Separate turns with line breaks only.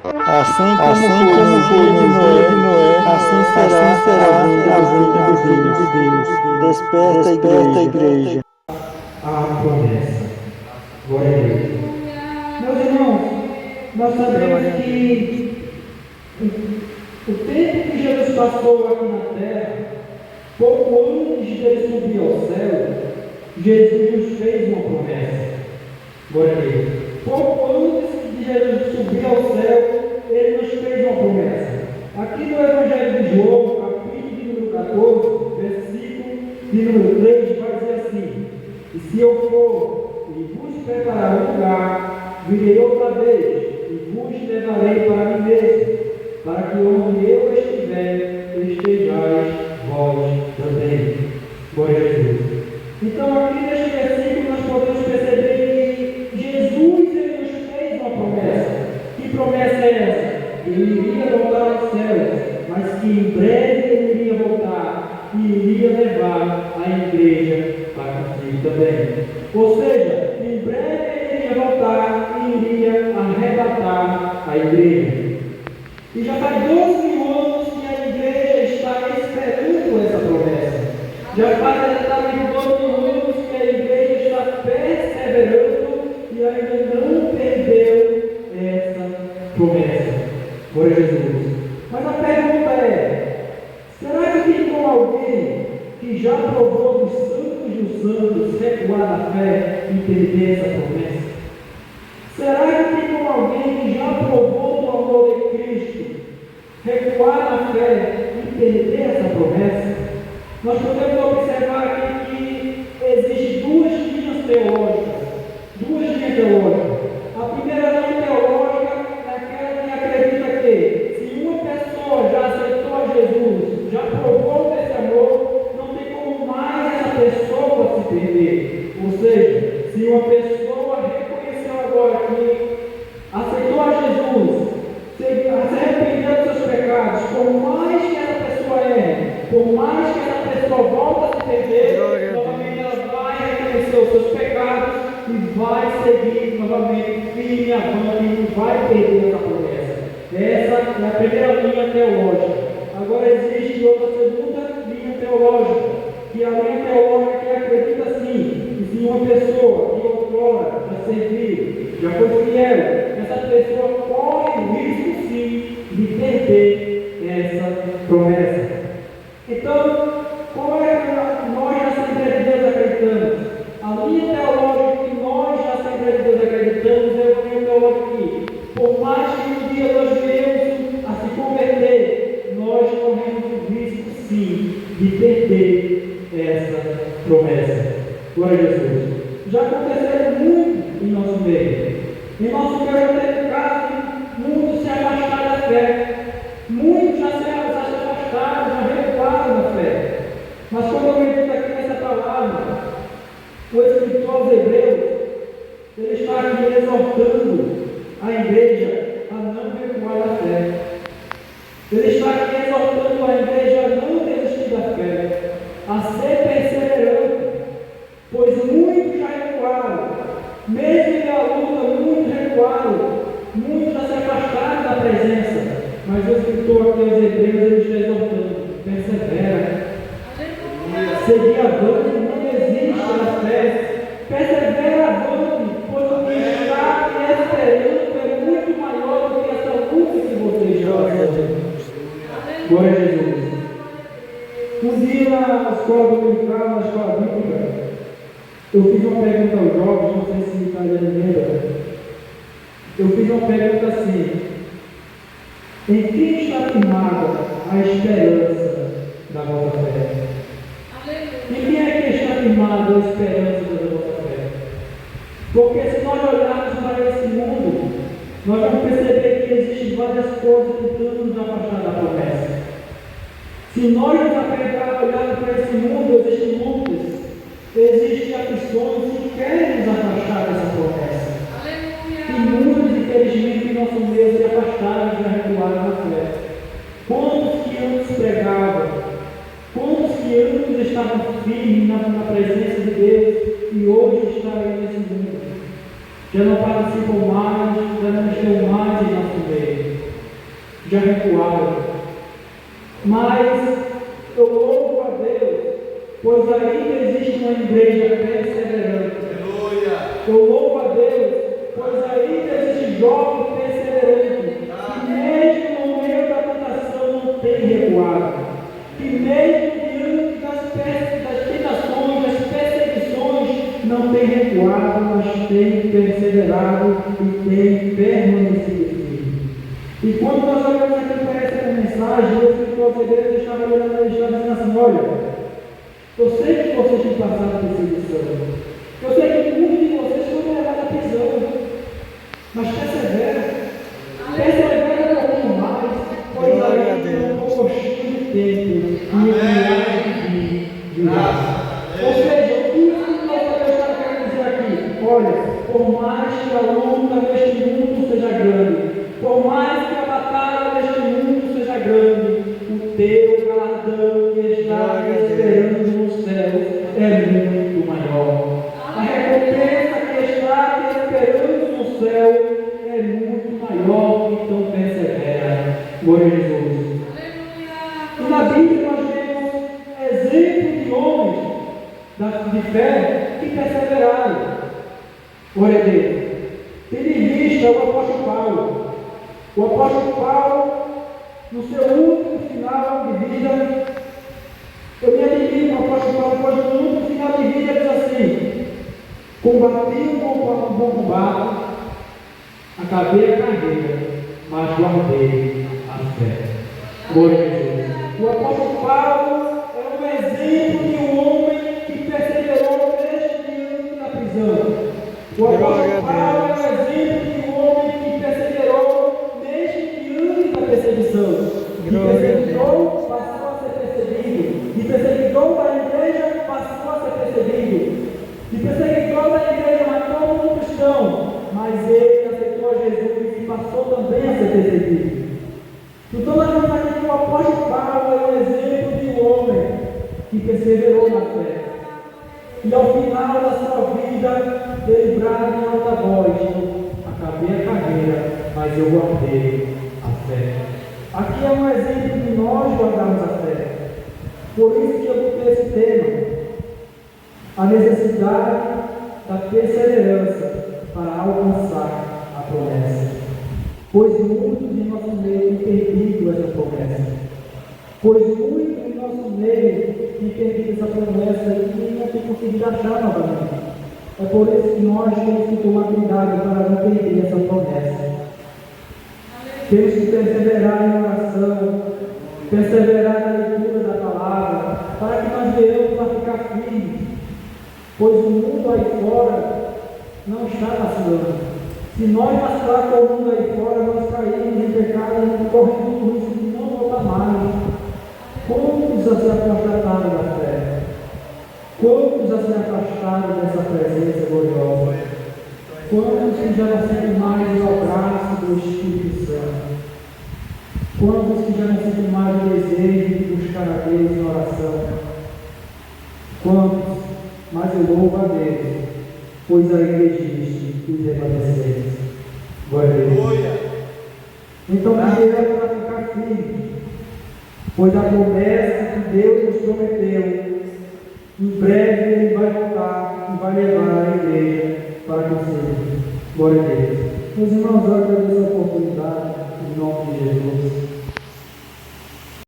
Assim como foi no dia de Noé, assim será a vinda de Deus. Desperta, igreja.
A promessa. Glória a Deus. Meus irmãos, nós sabemos que o tempo que Jesus passou aqui na terra, pouco antes de ele subir ao céu, Jesus nos fez uma promessa. Glória a Deus. Pouco antes de Jesus subir ao céu, ele nos fez uma promessa. Aqui no Evangelho de João, capítulo de número 14, versículo de número 3, vai dizer assim: E se eu for e vos preparar um lugar, virei outra vez e vos levarei para mim mesmo, para que onde eu estiver, estejais vós também. Glória a Jesus. Então, aqui neste versículo, nós podemos perceber que Jesus ele nos fez uma promessa. Que promessa é essa? Ele iria voltar aos céus, mas que em breve ele iria voltar e iria levar a igreja para consigo também. Ou seja, em breve ele iria voltar e iria arrebatar a igreja. E já faz 12.000 anos que a igreja está esperando essa promessa. Já faz exatamente 12.000 anos que a igreja está perseverando e ainda não perdeu essa promessa. Por Jesus. Mas a pergunta é: será que tem como alguém que já provou dos santos recuar na fé e perder essa promessa? Será que tem como alguém que já provou do amor de Cristo recuar na fé e perder essa promessa? Nós podemos observar aqui que existem duas linhas teológicas. A primeira linha teológica é aquela que acredita que se uma pessoa já aceitou a Jesus, já provou desse amor, não tem como mais essa pessoa se perder. Ou seja, se uma pessoa reconheceu agora que aceitou a Jesus, se arrependeu dos seus pecados, por mais que essa pessoa erre, por mais que essa pessoa volte a se perder, novamente ela vai reconhecer os seus pecados e vai seguir novamente firme avante e não vai perder essa promessa. Essa é a primeira linha teológica. Agora existe outra segunda linha teológica, que é a linha teológica que acredita assim, que se uma pessoa que outrora já serviu, já foi fiel, essa pessoa corre o risco sim de perder essa promessa. Então, como é que nós já sempre de Deus acreditamos? A linha teológica que nós já sempre de Deus acreditamos é a linha teológica que, por mais que um dia nós venhamos a se converter, nós corremos o risco sim de perder essa promessa. Glória a Jesus. Já aconteceu muito em nosso meio. Em nosso meio já teve casos de muitos se afastaram da fé. Muitos já se afastaram, já recuaram da fé. Mas quando eu medito aqui nessa palavra, o escritor aos Hebreus, ele está aqui exortando a igreja a não recuar da fé. Ele está aqui exortando a igreja a não desistir da fé, a ser perseverante, pois muitos já recuaram, mesmo em a luta, muitos recuaram, muitos já se afastaram da presença, mas o escritor aqui aos Hebreus, ele está exortando: persevera, seguir avante, não desista da fé, persevera avante, pois o que está te esperando é muito maior do que essa luta que você está passando. Glória a Jesus. Um dia na escola dominical, na escola bíblica, eu fiz uma pergunta aos jovens, não sei se está lembra. Eu fiz uma pergunta assim: em quem está firmada a esperança da vossa fé? Em quem é que está firmada a esperança da vossa fé? Porque se nós olharmos para esse mundo, nós vamos perceber que existem várias coisas tentando nos afastar da promessa. Se nós nos apegarmos a olhar para esse mundo, existem lutas, existem aflições que querem nos afastar dessa promessa. E muitos, infelizmente, em nosso meio se afastaram e já recuaram na fé. Quantos que antes pregavam, quantos que antes estavam firmes na presença de Deus e hoje estão aí nesse mundo? Já não participam mais, já não estão mais em nosso meio. já recuaram. Mas eu louvo a Deus, pois ainda existe uma igreja perseverante. Eu louvo a Deus, pois ainda existe jovem perseverante, que mesmo no meio da tentação não tem recuado, que mesmo diante das tentações, das perseguições, não tem recuado, mas tem perseverado e tem permanecido firme. E quando nós olhamos aqui para essa mensagem, o escritor aos Hebreus estava olhando e estava dizendo assim: olha, eu sei que vocês têm passado perseguição, eu sei que muitos de vocês foram levados à prisão, mas persevera um pouco mais, pois aí tem um pouquinho de tempo e milagre de graça. Ou seja, o que Deus está querendo dizer aqui? Olha, por mais que a luta deste mundo seja grande, por mais que a batalha deste mundo seja grande, o teu galardão que está esperando nos céus é muito maior. A recompensa que está esperando no céu é muito maior, então persevera. Glória a Jesus. E na Bíblia nós vemos exemplos de homens de fé que perseveraram. Glória a Deus. Tendo em vista o apóstolo Paulo. O apóstolo Paulo, no seu último final de vida, eu me admiro com o apóstolo Paulo, pois no último final de vida diz assim: combati o bom combate, acabei a carreira, mas guardei a fé. Glória a Jesus. O apóstolo Paulo é um exemplo de um homem que perseverou desde diante da prisão. O apóstolo Paulo é um exemplo de um homem que perseverou desde diante da perseguição. Que perseguitou, passou a ser perseguido. Que perseguitou da igreja, passou a ser perseguido. Que perseguitou da igreja, matou um cristão. Mas ele aceitou a Jesus e passou também a ser perseguido. Então nós vemos aqui que o apóstolo Paulo é um exemplo de um homem que perseverou na fé. E ao final da sua vida, ele brada em alta voz: acabei a carreira, mas eu guardei a fé. Aqui é um exemplo de nós guardarmos a fé. Por isso que eu botei esse tema: a necessidade da perseverança para alcançar a promessa. Pois muitos em nosso meio têm perdido essa promessa. Pois muitos em nosso meio têm perdido essa promessa e não têm conseguido achar novamente. É por isso que nós temos que tomar cuidado para não perder essa promessa. Temos que perseverar em oração, perseverar na leitura da palavra, para que nós venhamos a ficar firmes. Pois o mundo aí fora não está vacilando. Se nós vacilar com o mundo aí fora, nós caímos em pecado e corremos o risco de não voltar mais. Quantos a se apostataram da fé? Quantos a se afastaram dessa presença gloriosa? Quantos que já não sentem mais o abraço do Espírito Santo? Quantos que já não sentem mais o desejo de buscar a Deus em oração? Quantos? Mas eu louvo a Deus, pois ainda existe os remanescentes. Glória a Deus. Então, viver para ficar firme, pois a promessa que Deus nos prometeu, em breve Ele vai voltar e vai levar a igreja para consigo. Glória a Deus. Meus irmãos, eu agradeço a oportunidade, em nome de Jesus.